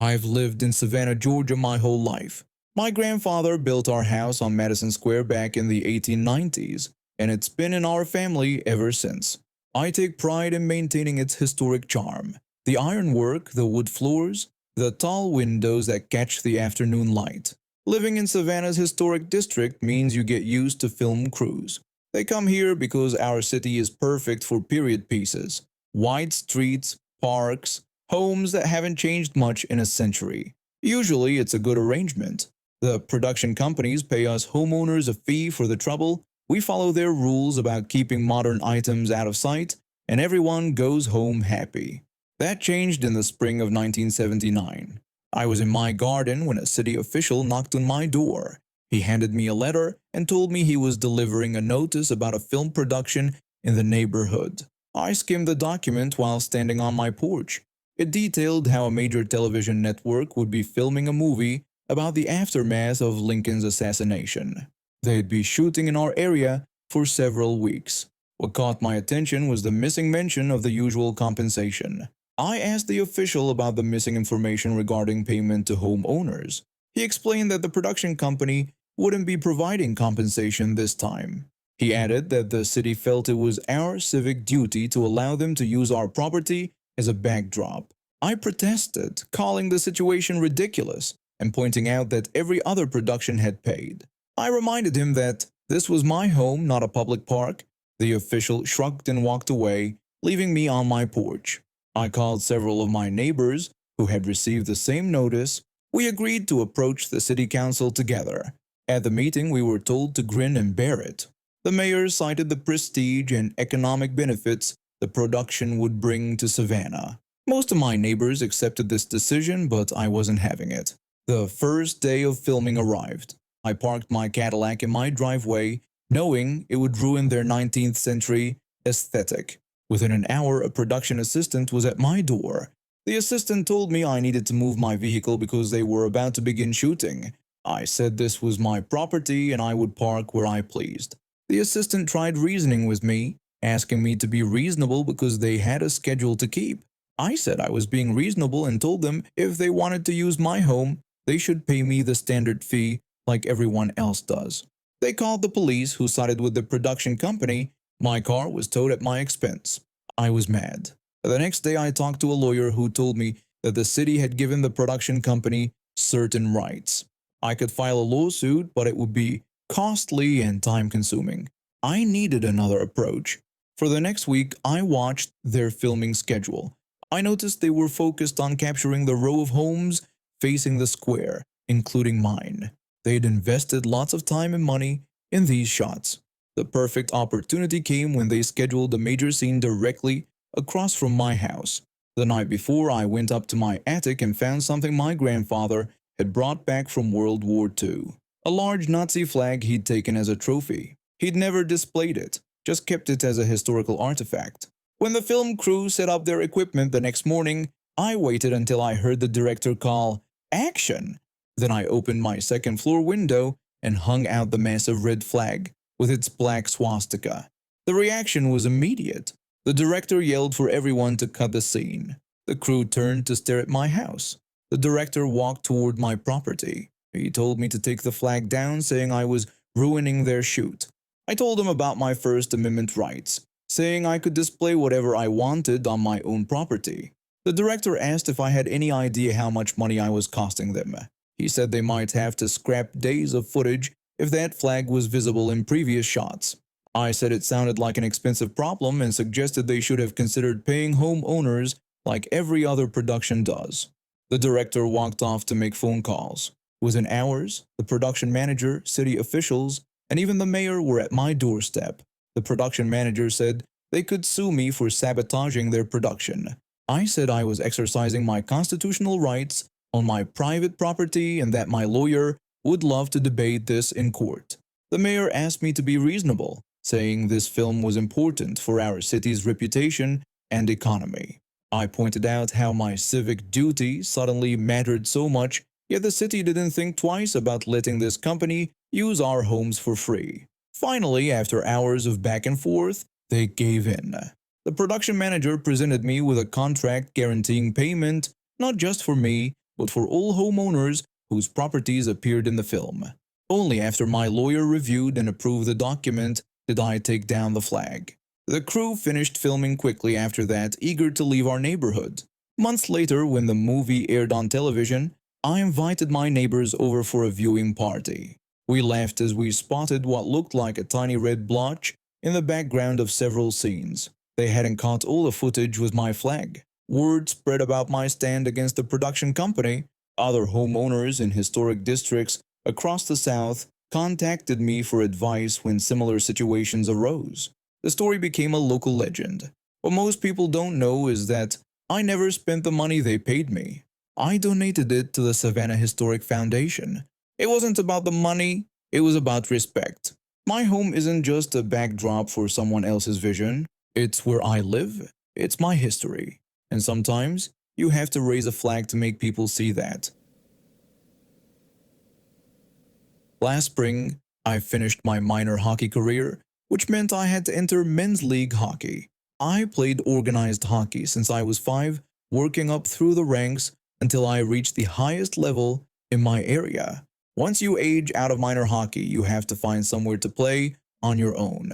I've lived in Savannah, Georgia my whole life. My grandfather built our house on Madison Square back in the 1890s, and it's been in our family ever since. I take pride in maintaining its historic charm. The ironwork, the wood floors, the tall windows that catch the afternoon light. Living in Savannah's historic district means you get used to film crews. They come here because our city is perfect for period pieces. Wide streets, parks, homes that haven't changed much in a century. Usually, it's a good arrangement. The production companies pay us homeowners a fee for the trouble, we follow their rules about keeping modern items out of sight, and everyone goes home happy. That changed in the spring of 1979. I was in my garden when a city official knocked on my door. He handed me a letter and told me he was delivering a notice about a film production in the neighborhood. I skimmed the document while standing on my porch. It detailed how a major television network would be filming a movie about the aftermath of Lincoln's assassination. They'd be shooting in our area for several weeks. What caught my attention was the missing mention of the usual compensation. I asked the official about the missing information regarding payment to homeowners. He explained that the production company wouldn't be providing compensation this time. He added that the city felt it was our civic duty to allow them to use our property as a backdrop. I protested, calling the situation ridiculous and pointing out that every other production had paid. I reminded him that this was my home, not a public park. The official shrugged and walked away, leaving me on my porch. I called several of my neighbors who had received the same notice. We agreed to approach the city council together. At the meeting, we were told to grin and bear it. The mayor cited the prestige and economic benefits the production would bring to Savannah. Most of my neighbors accepted this decision, but I wasn't having it. The first day of filming arrived. I parked my Cadillac in my driveway, knowing it would ruin their 19th century aesthetic. Within an hour, a production assistant was at my door. The assistant told me I needed to move my vehicle because they were about to begin shooting. I said this was my property and I would park where I pleased. The assistant tried reasoning with me, asking me to be reasonable because they had a schedule to keep. I said I was being reasonable and told them if they wanted to use my home, they should pay me the standard fee like everyone else does. They called the police, who sided with the production company. My car was towed at my expense. I was mad. The next day I talked to a lawyer who told me that the city had given the production company certain rights. I could file a lawsuit, but it would be costly and time-consuming. I needed another approach. For the next week, I watched their filming schedule. I noticed they were focused on capturing the row of homes facing the square, including mine. They'd invested lots of time and money in these shots. The perfect opportunity came when they scheduled a major scene directly across from my house. The night before, I went up to my attic and found something my grandfather had brought back from World War II. A large Nazi flag he'd taken as a trophy. He'd never displayed it, just kept it as a historical artifact. When the film crew set up their equipment the next morning, I waited until I heard the director call, "Action!" Then I opened my second-floor window and hung out the massive red flag with its black swastika. The reaction was immediate. The director yelled for everyone to cut the scene. The crew turned to stare at my house. The director walked toward my property. He told me to take the flag down, saying I was ruining their shoot. I told him about my First Amendment rights, saying I could display whatever I wanted on my own property. The director asked if I had any idea how much money I was costing them. He said they might have to scrap days of footage if that flag was visible in previous shots. I said it sounded like an expensive problem and suggested they should have considered paying homeowners like every other production does. The director walked off to make phone calls. Within hours, the production manager, city officials, and even the mayor were at my doorstep. The production manager said they could sue me for sabotaging their production. I said I was exercising my constitutional rights on my private property and that my lawyer would love to debate this in court. The mayor asked me to be reasonable, saying this film was important for our city's reputation and economy. I pointed out how my civic duty suddenly mattered so much, yet the city didn't think twice about letting this company use our homes for free. Finally, after hours of back and forth, they gave in. The production manager presented me with a contract guaranteeing payment not just for me, but for all homeowners whose properties appeared in the film. Only after my lawyer reviewed and approved the document did I take down the flag. The crew finished filming quickly after that, eager to leave our neighborhood. Months later, when the movie aired on television, I invited my neighbors over for a viewing party. We laughed as we spotted what looked like a tiny red blotch in the background of several scenes. They hadn't caught all the footage with my flag. Word spread about my stand against the production company. Other homeowners in historic districts across the South contacted me for advice when similar situations arose. The story became a local legend. What most people don't know is that I never spent the money they paid me. I donated it to the Savannah Historic Foundation. It wasn't about the money, it was about respect. My home isn't just a backdrop for someone else's vision. It's where I live. It's my history. And sometimes you have to raise a flag to make people see that. Last spring, I finished my minor hockey career, which meant I had to enter men's league hockey. I played organized hockey since I was 5, working up through the ranks until I reached the highest level in my area. Once you age out of minor hockey, you have to find somewhere to play on your own.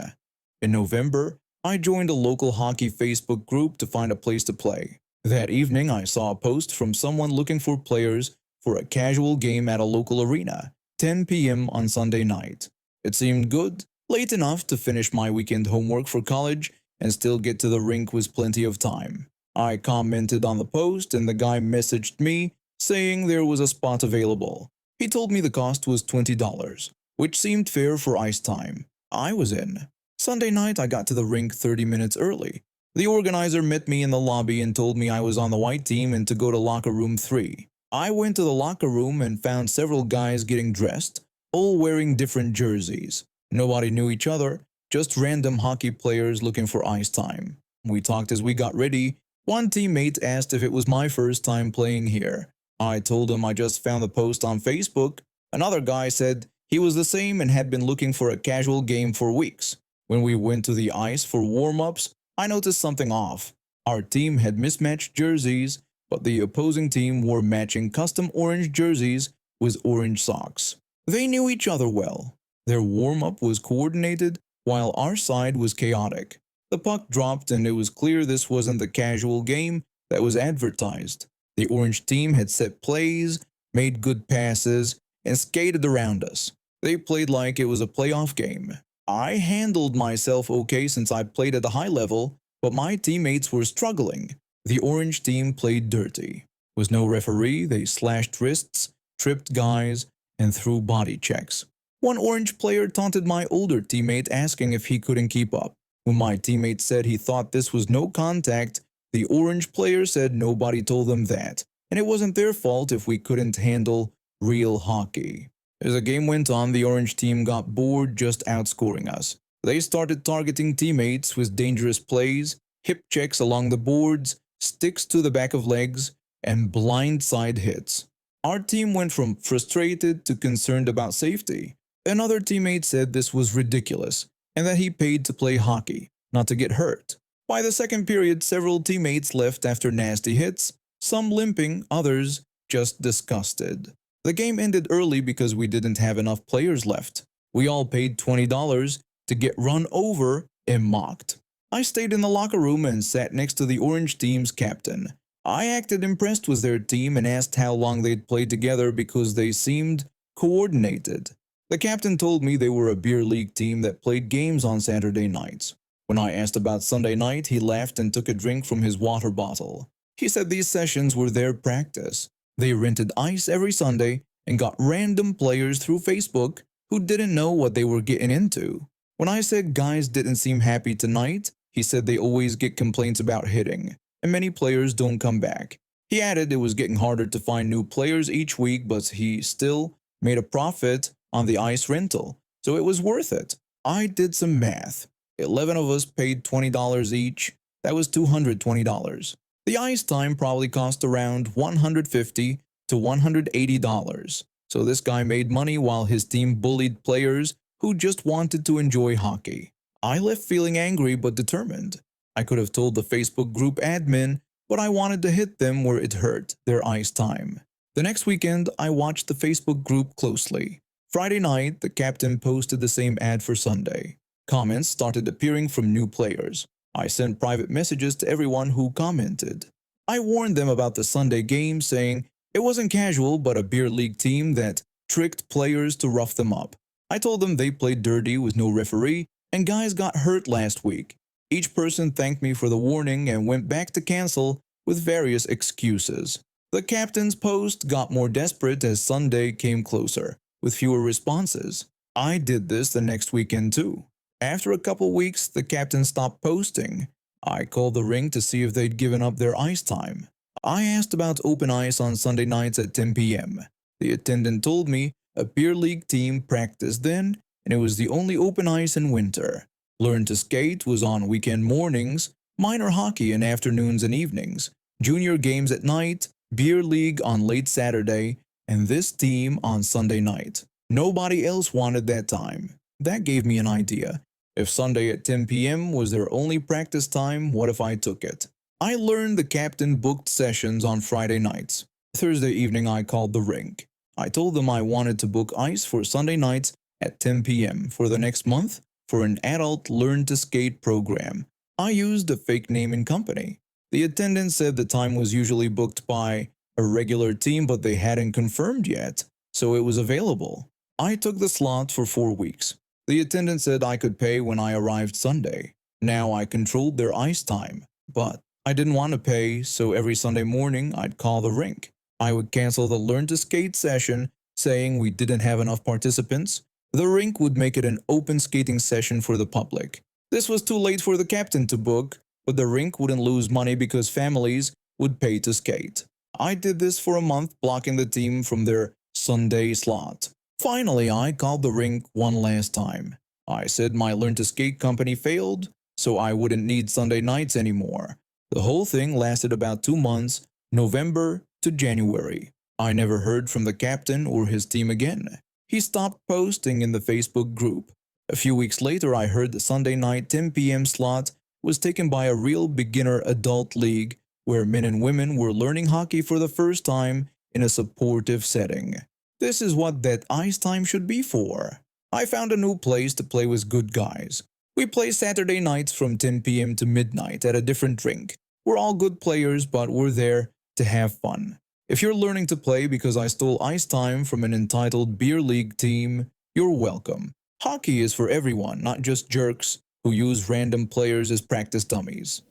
In November, I joined a local hockey Facebook group to find a place to play. That evening, I saw a post from someone looking for players for a casual game at a local arena, 10 p.m. on Sunday night. It seemed good, late enough to finish my weekend homework for college and still get to the rink with plenty of time. I commented on the post and the guy messaged me saying there was a spot available. He told me the cost was $20, which seemed fair for ice time. I was in. Sunday night, I got to the rink 30 minutes early. The organizer met me in the lobby and told me I was on the white team and to go to locker room 3. I went to the locker room and found several guys getting dressed, all wearing different jerseys. Nobody knew each other, just random hockey players looking for ice time. We talked as we got ready. One teammate asked if it was my first time playing here. I told him I just found the post on Facebook. Another guy said he was the same and had been looking for a casual game for weeks. When we went to the ice for warm-ups, I noticed something off. Our team had mismatched jerseys, but the opposing team wore matching custom orange jerseys with orange socks. They knew each other well. Their warm-up was coordinated, while our side was chaotic. The puck dropped and it was clear this wasn't the casual game that was advertised. The orange team had set plays, made good passes, and skated around us. They played like it was a playoff game. I handled myself okay since I played at a high level, but my teammates were struggling. The orange team played dirty. With no referee, they slashed wrists, tripped guys, and threw body checks. One orange player taunted my older teammate asking if he couldn't keep up. When my teammate said he thought this was no contact, the orange player said nobody told them that, and it wasn't their fault if we couldn't handle real hockey. As the game went on, the orange team got bored just outscoring us. They started targeting teammates with dangerous plays, hip checks along the boards, sticks to the back of legs, and blindside hits. Our team went from frustrated to concerned about safety. Another teammate said this was ridiculous and that he paid to play hockey, not to get hurt. By the second period, several teammates left after nasty hits, some limping, others just disgusted. The game ended early because we didn't have enough players left. We all paid $20 to get run over and mocked. I stayed in the locker room and sat next to the orange team's captain. I acted impressed with their team and asked how long they'd played together because they seemed coordinated. The captain told me they were a beer league team that played games on Saturday nights. When I asked about Sunday night, he laughed and took a drink from his water bottle. He said these sessions were their practice. They rented ice every Sunday and got random players through Facebook who didn't know what they were getting into. When I said guys didn't seem happy tonight, he said they always get complaints about hitting, and many players don't come back. He added it was getting harder to find new players each week, but he still made a profit on the ice rental, so it was worth it. I did some math. 11 of us paid $20 each. That was $220. The ice time probably cost around $150 to $180. So this guy made money while his team bullied players who just wanted to enjoy hockey. I left feeling angry but determined. I could have told the Facebook group admin, but I wanted to hit them where it hurt, their ice time. The next weekend, I watched the Facebook group closely. Friday night, the captain posted the same ad for Sunday. Comments started appearing from new players. I sent private messages to everyone who commented. I warned them about the Sunday game, saying it wasn't casual but a beer league team that tricked players to rough them up. I told them they played dirty with no referee and guys got hurt last week. Each person thanked me for the warning and went back to cancel with various excuses. The captain's post got more desperate as Sunday came closer, with fewer responses. I did this the next weekend too. After a couple weeks, the captain stopped posting. I called the rink to see if they'd given up their ice time. I asked about open ice on Sunday nights at 10 p.m. The attendant told me a beer league team practiced then, and it was the only open ice in winter. Learn to skate was on weekend mornings, minor hockey in afternoons and evenings, junior games at night, beer league on late Saturday, and this team on Sunday night. Nobody else wanted that time. That gave me an idea. If Sunday at 10 p.m. was their only practice time, what if I took it? I learned the captain booked sessions on Friday nights. Thursday evening I called the rink. I told them I wanted to book ice for Sunday nights at 10 p.m. for the next month for an adult learn to skate program. I used a fake name and company. The attendant said the time was usually booked by a regular team but they hadn't confirmed yet, so it was available. I took the slot for 4 weeks. The attendant said I could pay when I arrived Sunday. Now I controlled their ice time, but I didn't want to pay, so every Sunday morning I'd call the rink. I would cancel the learn to skate session, saying we didn't have enough participants. The rink would make it an open skating session for the public. This was too late for the captain to book, but the rink wouldn't lose money because families would pay to skate. I did this for a month, blocking the team from their Sunday slot. Finally, I called the rink one last time. I said my learn to skate company failed, so I wouldn't need Sunday nights anymore. The whole thing lasted about 2 months, November to January. I never heard from the captain or his team again. He stopped posting in the Facebook group. A few weeks later, I heard the Sunday night 10 p.m. slot was taken by a real beginner adult league where men and women were learning hockey for the first time in a supportive setting. This is what that ice time should be for. I found a new place to play with good guys. We play Saturday nights from 10 p.m. to midnight at a different rink. We're all good players, but we're there to have fun. If you're learning to play because I stole ice time from an entitled beer league team, you're welcome. Hockey is for everyone, not just jerks who use random players as practice dummies.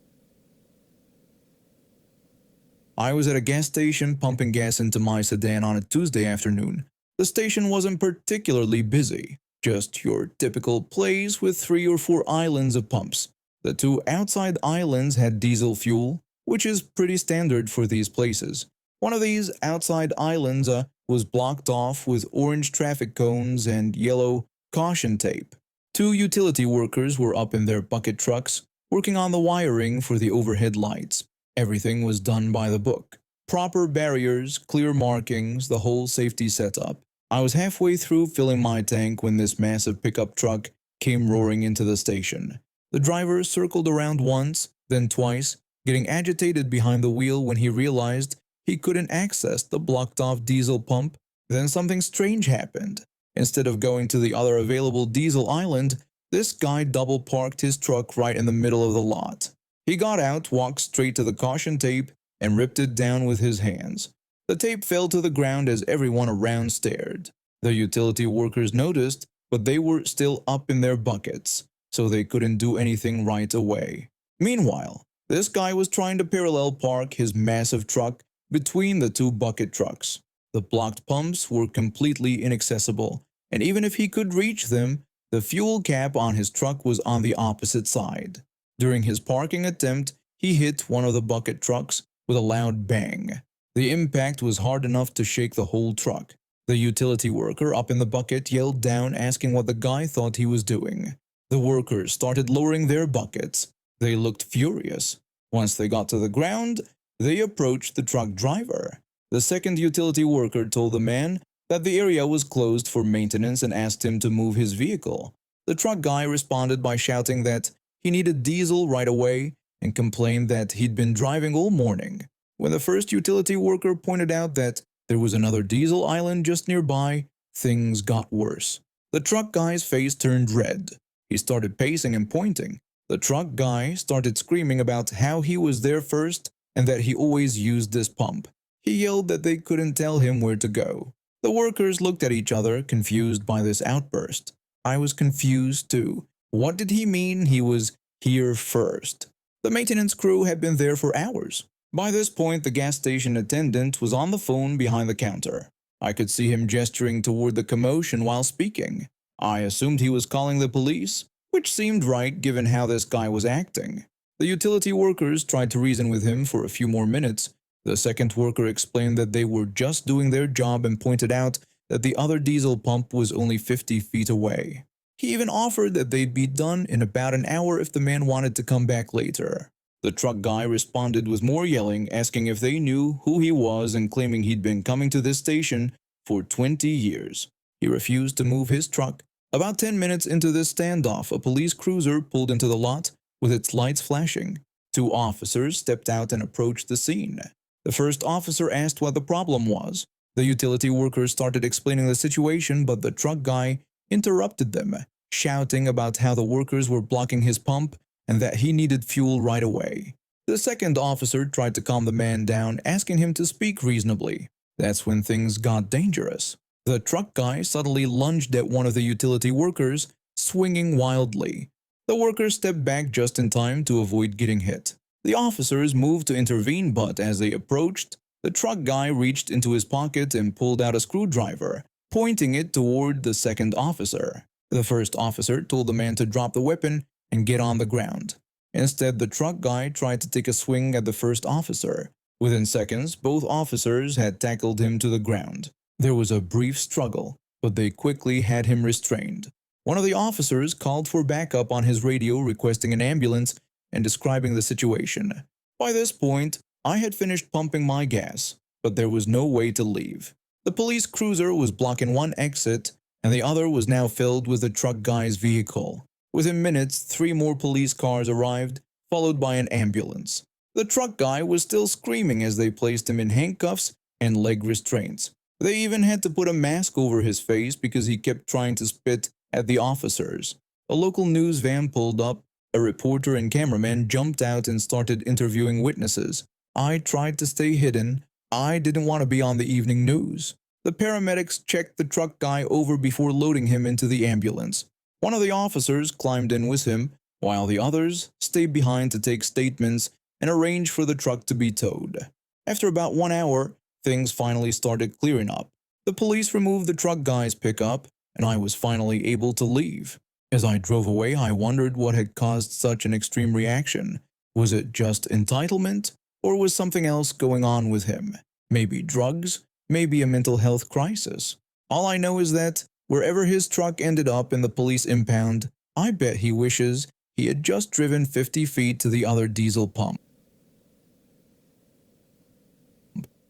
I was at a gas station pumping gas into my sedan on a Tuesday afternoon. The station wasn't particularly busy, just your typical place with 3 or 4 islands of pumps. The 2 outside islands had diesel fuel, which is pretty standard for these places. One of these outside islands was blocked off with orange traffic cones and yellow caution tape. 2 utility workers were up in their bucket trucks, working on the wiring for the overhead lights. Everything was done by the book. Proper barriers, clear markings, the whole safety setup. I was halfway through filling my tank when this massive pickup truck came roaring into the station. The driver circled around once, then twice, getting agitated behind the wheel when he realized he couldn't access the blocked-off diesel pump. Then something strange happened. Instead of going to the other available diesel island, this guy double-parked his truck right in the middle of the lot. He got out, walked straight to the caution tape, and ripped it down with his hands. The tape fell to the ground as everyone around stared. The utility workers noticed, but they were still up in their buckets, so they couldn't do anything right away. Meanwhile, this guy was trying to parallel park his massive truck between the 2 bucket trucks. The blocked pumps were completely inaccessible, and even if he could reach them, the fuel cap on his truck was on the opposite side. During his parking attempt, he hit one of the bucket trucks with a loud bang. The impact was hard enough to shake the whole truck. The utility worker up in the bucket yelled down asking what the guy thought he was doing. The workers started lowering their buckets. They looked furious. Once they got to the ground, they approached the truck driver. The second utility worker told the man that the area was closed for maintenance and asked him to move his vehicle. The truck guy responded by shouting that he needed diesel right away and complained that he'd been driving all morning. When the first utility worker pointed out that There was another diesel island just nearby. Things got worse. The truck guy's face turned red. He started pacing and pointing. The truck guy started screaming about how he was there first and that he always used this pump. He yelled that they couldn't tell him where to go. The workers looked at each other, confused by this outburst. I was confused too. What did he mean he was here first? The maintenance crew had been there for hours. By this point, the gas station attendant was on the phone behind the counter. I could see him gesturing toward the commotion while speaking. I assumed he was calling the police, which seemed right given how this guy was acting. The utility workers tried to reason with him for a few more minutes. The second worker explained that they were just doing their job and pointed out that the other diesel pump was only 50 feet away. He even offered that they'd be done in about an hour if the man wanted to come back later. The truck guy responded with more yelling, asking if they knew who he was and claiming he'd been coming to this station for 20 years. He refused to move his truck. About 10 minutes into this standoff, a police cruiser pulled into the lot with its lights flashing. Two officers stepped out and approached the scene. The first officer asked what the problem was. The utility workers started explaining the situation, but the truck guy interrupted them, shouting about how the workers were blocking his pump and that he needed fuel right away. The second officer tried to calm the man down, asking him to speak reasonably. That's when things got dangerous. The truck guy suddenly lunged at one of the utility workers, swinging wildly. The worker stepped back just in time to avoid getting hit. The officers moved to intervene, but as they approached, the truck guy reached into his pocket and pulled out a screwdriver, pointing it toward the second officer. The first officer told the man to drop the weapon and get on the ground. Instead, the truck guy tried to take a swing at the first officer. Within seconds, both officers had tackled him to the ground. There was a brief struggle, but they quickly had him restrained. One of the officers called for backup on his radio, requesting an ambulance and describing the situation. By this point, I had finished pumping my gas, but there was no way to leave. The police cruiser was blocking one exit, and the other was now filled with the truck guy's vehicle. Within minutes, 3 more police cars arrived, followed by an ambulance. The truck guy was still screaming as they placed him in handcuffs and leg restraints. They even had to put a mask over his face because he kept trying to spit at the officers. A local news van pulled up. A reporter and cameraman jumped out and started interviewing witnesses. I tried to stay hidden. I didn't want to be on the evening news. The paramedics checked the truck guy over before loading him into the ambulance. One of the officers climbed in with him, while the others stayed behind to take statements and arrange for the truck to be towed. After about 1 hour, things finally started clearing up. The police removed the truck guy's pickup, and I was finally able to leave. As I drove away, I wondered what had caused such an extreme reaction. Was it just entitlement, or was something else going on with him? Maybe drugs, maybe a mental health crisis. All I know is that wherever his truck ended up in the police impound, I bet he wishes he had just driven 50 feet to the other diesel pump.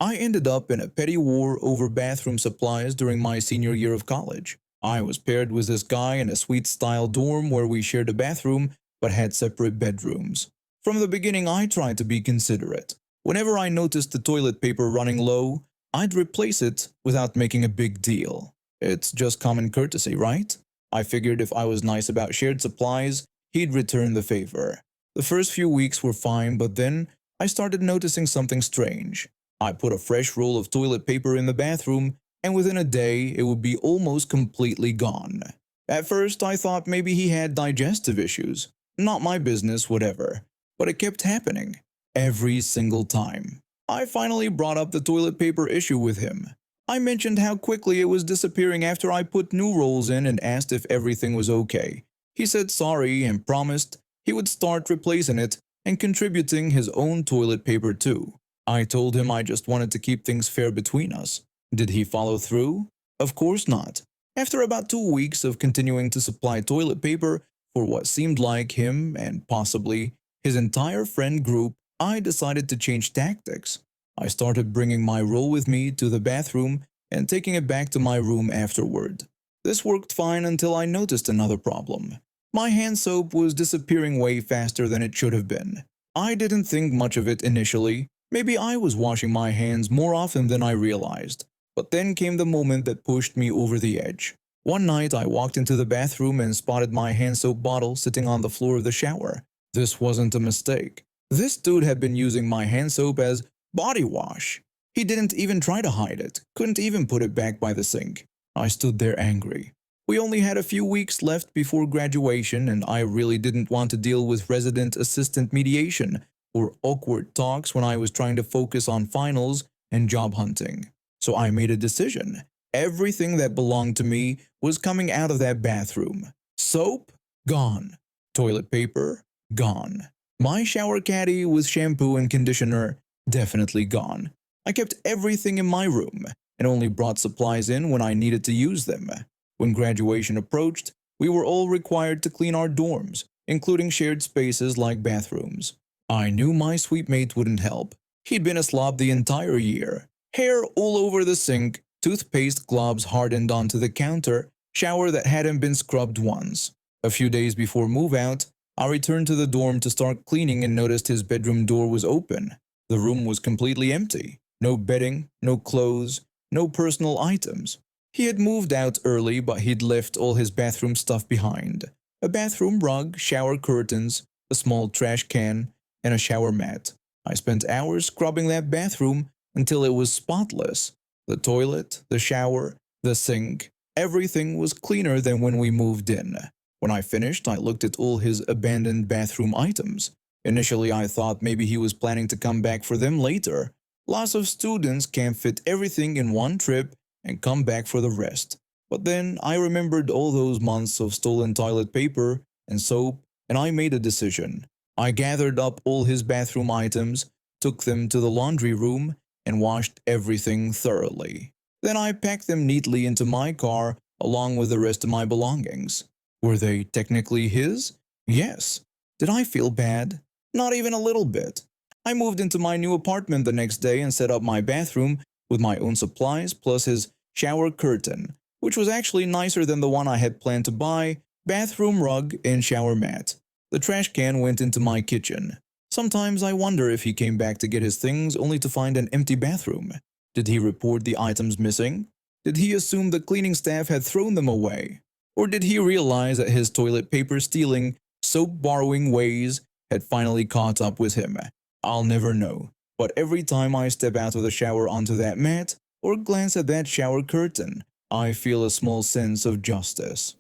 I ended up in a petty war over bathroom supplies during my senior year of college. I was paired with this guy in a suite-style dorm where we shared a bathroom but had separate bedrooms. From the beginning, I tried to be considerate. Whenever I noticed the toilet paper running low, I'd replace it without making a big deal. It's just common courtesy, right? I figured if I was nice about shared supplies, he'd return the favor. The first few weeks were fine, but then I started noticing something strange. I put a fresh roll of toilet paper in the bathroom, and within a day, it would be almost completely gone. At first, I thought maybe he had digestive issues. Not my business, whatever. But it kept happening. Every single time. I finally brought up the toilet paper issue with him. I mentioned how quickly it was disappearing after I put new rolls in and asked if everything was okay. He said sorry and promised he would start replacing it and contributing his own toilet paper too. I told him I just wanted to keep things fair between us. Did he follow through? Of course not. After about 2 weeks of continuing to supply toilet paper for what seemed like him and possibly his entire friend group, I decided to change tactics. I started bringing my roll with me to the bathroom and taking it back to my room afterward. This worked fine until I noticed another problem. My hand soap was disappearing way faster than it should have been. I didn't think much of it initially. Maybe I was washing my hands more often than I realized. But then came the moment that pushed me over the edge. One night I walked into the bathroom and spotted my hand soap bottle sitting on the floor of the shower. This wasn't a mistake. This dude had been using my hand soap as body wash. He didn't even try to hide it, couldn't even put it back by the sink. I stood there angry. We only had a few weeks left before graduation, and I really didn't want to deal with resident assistant mediation or awkward talks when I was trying to focus on finals and job hunting. So I made a decision. Everything that belonged to me was coming out of that bathroom. Soap? Gone. Toilet paper? Gone. My shower caddy with shampoo and conditioner? Definitely gone. I kept everything in my room and only brought supplies in when I needed to use them. When graduation approached, we were all required to clean our dorms, including shared spaces like bathrooms. I knew my sweet mate wouldn't help. He'd been a slob the entire year. Hair all over the sink, toothpaste globs hardened onto the counter, shower that hadn't been scrubbed once. A few days before move-out, I returned to the dorm to start cleaning and noticed his bedroom door was open. The room was completely empty. No bedding, no clothes, no personal items. He had moved out early, but he'd left all his bathroom stuff behind. A bathroom rug, shower curtains, a small trash can, and a shower mat. I spent hours scrubbing that bathroom until it was spotless. The toilet, the shower, the sink, everything was cleaner than when we moved in. When I finished, I looked at all his abandoned bathroom items. Initially, I thought maybe he was planning to come back for them later. Lots of students can't fit everything in one trip and come back for the rest. But then I remembered all those months of stolen toilet paper and soap, and I made a decision. I gathered up all his bathroom items, took them to the laundry room, and washed everything thoroughly. Then I packed them neatly into my car along with the rest of my belongings. Were they technically his? Yes. Did I feel bad? Not even a little bit. I moved into my new apartment the next day and set up my bathroom with my own supplies plus his shower curtain, which was actually nicer than the one I had planned to buy, bathroom rug, and shower mat. The trash can went into my kitchen. Sometimes I wonder if he came back to get his things only to find an empty bathroom. Did he report the items missing? Did he assume the cleaning staff had thrown them away? Or did he realize that his toilet paper stealing, soap borrowing ways had finally caught up with him? I'll never know, but every time I step out of the shower onto that mat or glance at that shower curtain, I feel a small sense of justice.